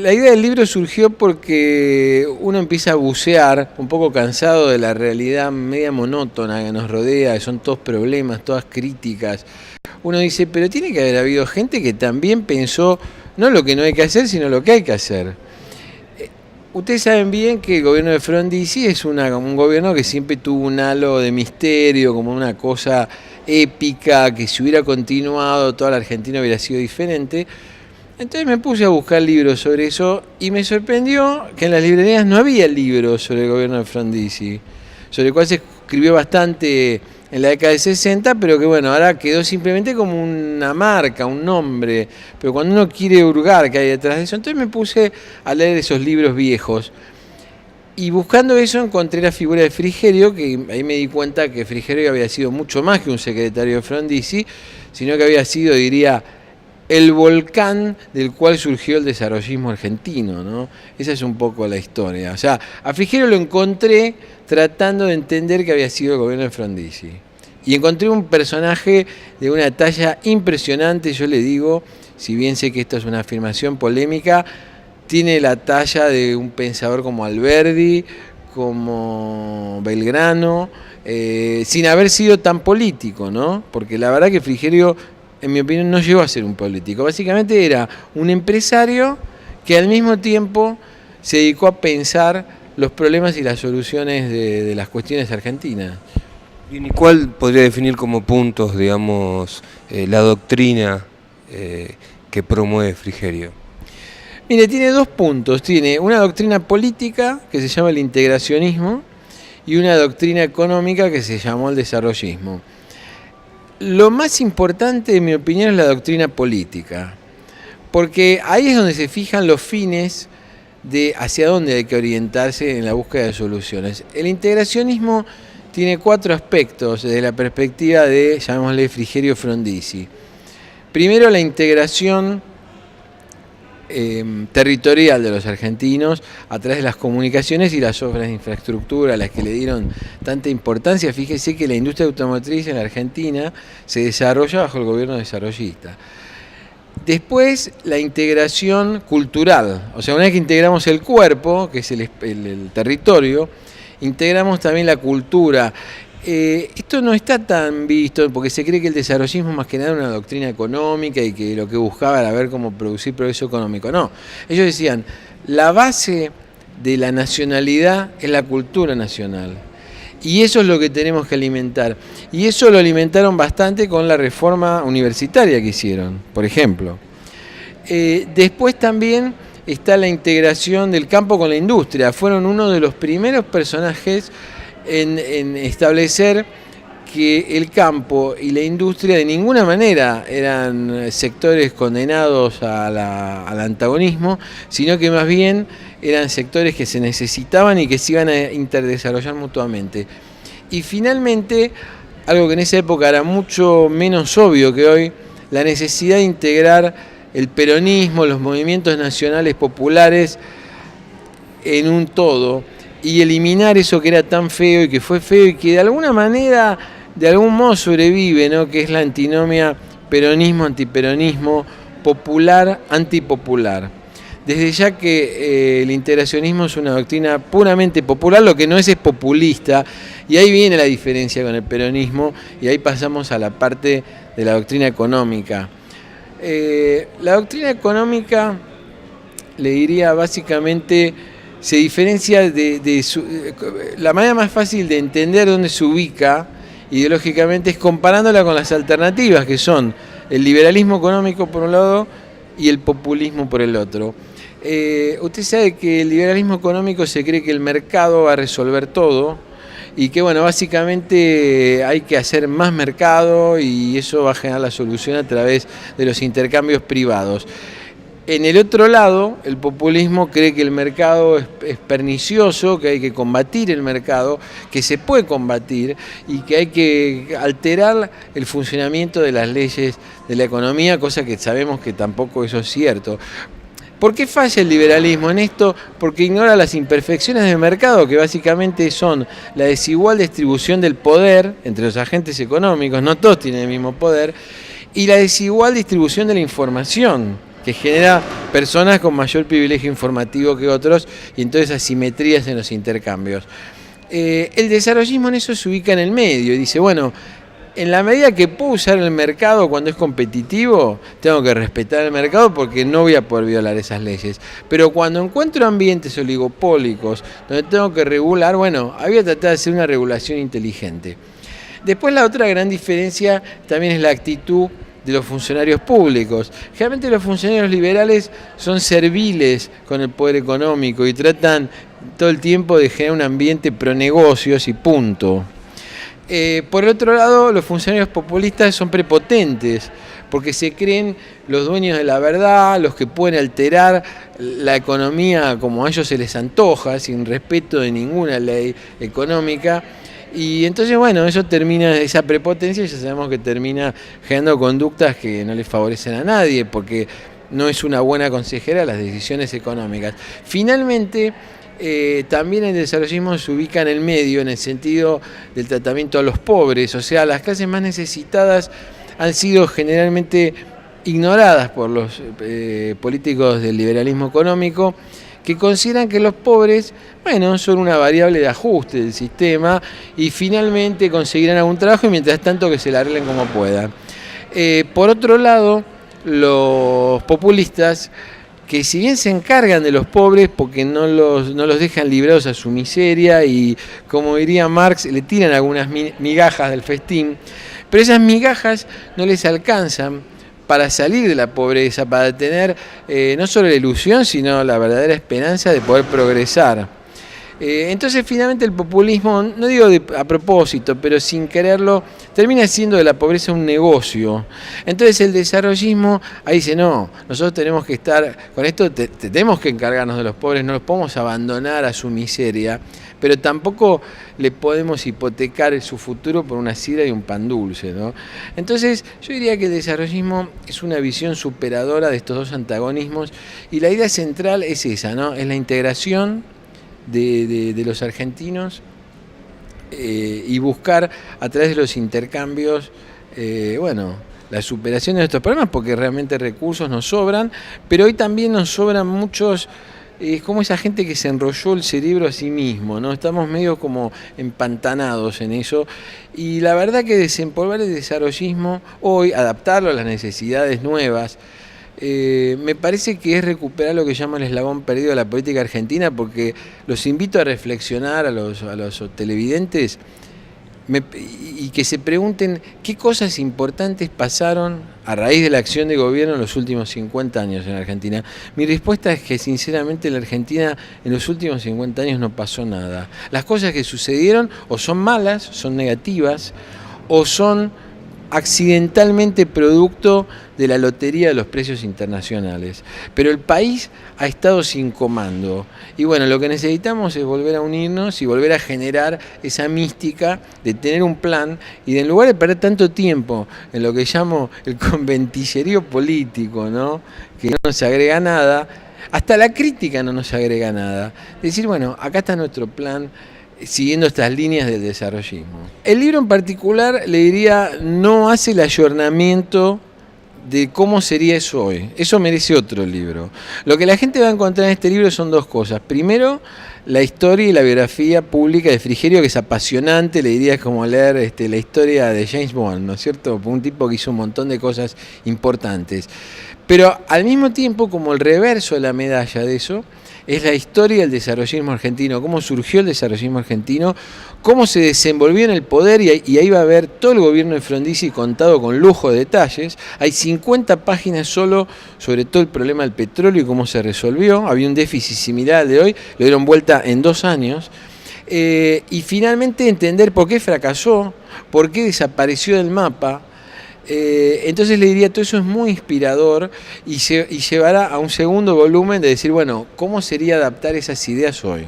La idea del libro surgió porque uno empieza a bucear, un poco cansado de la realidad media monótona que nos rodea, que son todos problemas, todas críticas. Uno dice, pero tiene que haber habido gente que también pensó no lo que no hay que hacer, sino lo que hay que hacer. Ustedes saben bien que el gobierno de Frondizi es un gobierno que siempre tuvo un halo de misterio, como una cosa épica, que si hubiera continuado toda la Argentina hubiera sido diferente. Entonces me puse a buscar libros sobre eso y me sorprendió que en las librerías no había libros sobre el gobierno de Frondizi, sobre el cual se escribió bastante en la década de 60, pero que bueno, ahora quedó simplemente como una marca, un nombre. Pero cuando uno quiere hurgar qué hay detrás de eso, entonces me puse a leer esos libros viejos. Y buscando eso encontré la figura de Frigerio, que ahí me di cuenta que Frigerio había sido mucho más que un secretario de Frondizi, sino que había sido, diría, el volcán del cual surgió el desarrollismo argentino, ¿no? Esa es un poco la historia. O sea, a Frigerio lo encontré tratando de entender que había sido el gobierno de Frondizi. Y encontré un personaje de una talla impresionante, yo le digo, si bien sé que esto es una afirmación polémica, tiene la talla de un pensador como Alberdi, como Belgrano, sin haber sido tan político, ¿no? Porque la verdad que Frigerio, en mi opinión, no llegó a ser un político. Básicamente era un empresario que al mismo tiempo se dedicó a pensar los problemas y las soluciones de las cuestiones argentinas. ¿Y cuál podría definir como puntos, digamos, la doctrina que promueve Frigerio? Mire, tiene dos puntos. Tiene una doctrina política que se llama el integracionismo y una doctrina económica que se llamó el desarrollismo. Lo más importante, en mi opinión, es la doctrina política, porque ahí es donde se fijan los fines de hacia dónde hay que orientarse en la búsqueda de soluciones. El integracionismo tiene 4 aspectos desde la perspectiva de, llamémosle, Frigerio Frondizi. Primero, la integración territorial de los argentinos a través de las comunicaciones y las obras de infraestructura a las que le dieron tanta importancia. Fíjese que la industria automotriz en la Argentina se desarrolla bajo el gobierno desarrollista. Después, la integración cultural, o sea, una vez que integramos el cuerpo, que es el territorio, integramos también la cultura. Esto no está tan visto porque se cree que el desarrollismo más que nada era una doctrina económica y que lo que buscaba era ver cómo producir progreso económico. No, ellos decían, la base de la nacionalidad es la cultura nacional. Y eso es lo que tenemos que alimentar. Y eso lo alimentaron bastante con la reforma universitaria que hicieron, por ejemplo. Después también está la integración del campo con la industria. Fueron uno de los primeros personajes en establecer que el campo y la industria de ninguna manera eran sectores condenados al antagonismo, sino que más bien eran sectores que se necesitaban y que se iban a interdesarrollar mutuamente. Y finalmente, algo que en esa época era mucho menos obvio que hoy, la necesidad de integrar el peronismo, los movimientos nacionales populares en un todo, y eliminar eso que era tan feo y que fue feo y que de alguna manera, de algún modo sobrevive, ¿no? Que es la antinomia peronismo-antiperonismo, popular-antipopular. Desde ya que el integracionismo es una doctrina puramente popular, lo que no es populista, y ahí viene la diferencia con el peronismo, y ahí pasamos a la parte de la doctrina económica. La doctrina económica, le diría básicamente, se diferencia la manera más fácil de entender dónde se ubica ideológicamente es comparándola con las alternativas, que son el liberalismo económico por un lado y el populismo por el otro. Usted sabe que el liberalismo económico se cree que el mercado va a resolver todo y que bueno, básicamente hay que hacer más mercado y eso va a generar la solución a través de los intercambios privados. En el otro lado, el populismo cree que el mercado es pernicioso, que hay que combatir el mercado, que se puede combatir y que hay que alterar el funcionamiento de las leyes de la economía, cosa que sabemos que tampoco eso es cierto. ¿Por qué falla el liberalismo en esto? Porque ignora las imperfecciones del mercado, que básicamente son la desigual distribución del poder entre los agentes económicos, no todos tienen el mismo poder, y la desigual distribución de la información, que genera personas con mayor privilegio informativo que otros y entonces asimetrías en los intercambios. El desarrollismo en eso se ubica en el medio y dice, bueno, en la medida que puedo usar el mercado cuando es competitivo, tengo que respetar el mercado porque no voy a poder violar esas leyes. Pero cuando encuentro ambientes oligopólicos donde tengo que regular, bueno, había que tratar de hacer una regulación inteligente. Después la otra gran diferencia también es la actitud de los funcionarios públicos. Generalmente los funcionarios liberales son serviles con el poder económico y tratan todo el tiempo de generar un ambiente pro negocios y punto. Por el otro lado, los funcionarios populistas son prepotentes, porque se creen los dueños de la verdad, los que pueden alterar la economía como a ellos se les antoja, sin respeto de ninguna ley económica. Y entonces, bueno, eso termina, esa prepotencia ya sabemos que termina generando conductas que no les favorecen a nadie, porque no es una buena consejera las decisiones económicas. Finalmente, también el desarrollismo se ubica en el medio, en el sentido del tratamiento a los pobres, o sea, las clases más necesitadas han sido generalmente ignoradas por los políticos del liberalismo económico, que consideran que los pobres, bueno, son una variable de ajuste del sistema y finalmente conseguirán algún trabajo y mientras tanto que se la arreglen como puedan. Por otro lado, los populistas, que si bien se encargan de los pobres porque no los dejan librados a su miseria y, como diría Marx, le tiran algunas migajas del festín, pero esas migajas no les alcanzan para salir de la pobreza, para tener no solo la ilusión, sino la verdadera esperanza de poder progresar. Entonces finalmente el populismo, no digo a propósito, pero sin quererlo, termina siendo de la pobreza un negocio. Entonces el desarrollismo ahí dice, no, nosotros tenemos que estar, con esto tenemos que encargarnos de los pobres, no los podemos abandonar a su miseria, pero tampoco le podemos hipotecar su futuro por una sidra y un pan dulce, ¿no? Entonces yo diría que el desarrollismo es una visión superadora de estos dos antagonismos y la idea central es esa, ¿no? Es la integración de los argentinos y buscar a través de los intercambios, la superación de estos problemas, porque realmente recursos nos sobran, pero hoy también nos sobran muchos. Es como esa gente que se enrolló el cerebro a sí mismo, ¿no? Estamos medio como empantanados en eso. Y la verdad que desempolvar el desarrollismo hoy, adaptarlo a las necesidades nuevas, me parece que es recuperar lo que llama el eslabón perdido de la política argentina, porque los invito a reflexionar a los televidentes y que se pregunten qué cosas importantes pasaron a raíz de la acción de gobierno en los últimos 50 años en Argentina. Mi respuesta es que sinceramente en la Argentina en los últimos 50 años no pasó nada. Las cosas que sucedieron o son malas, son negativas, o son accidentalmente producto de la lotería de los precios internacionales. Pero el país ha estado sin comando. Y bueno, lo que necesitamos es volver a unirnos y volver a generar esa mística de tener un plan y de, en lugar de perder tanto tiempo en lo que llamo el conventillerío político, ¿no? Que no nos agrega nada, hasta la crítica no nos agrega nada. Decir, bueno, acá está nuestro plan, siguiendo estas líneas del desarrollismo. El libro en particular, le diría, no hace el ayornamiento de cómo sería eso hoy. Eso merece otro libro. Lo que la gente va a encontrar en este libro son dos cosas. Primero, la historia y la biografía pública de Frigerio, que es apasionante, le diría, es como leer la historia de James Bond, ¿no es cierto? Un tipo que hizo un montón de cosas importantes. Pero al mismo tiempo, como el reverso de la medalla de eso, es la historia del desarrollismo argentino, cómo surgió el desarrollismo argentino, cómo se desenvolvió en el poder, y ahí va a ver todo el gobierno de Frondizi contado con lujo de detalles. Hay 50 páginas solo sobre todo el problema del petróleo y cómo se resolvió. Había un déficit similar al de hoy, lo dieron vuelta en 2 años. Y finalmente entender por qué fracasó, por qué desapareció del mapa. Entonces le diría, todo eso es muy inspirador y llevará a un segundo volumen de decir, bueno, ¿cómo sería adaptar esas ideas hoy?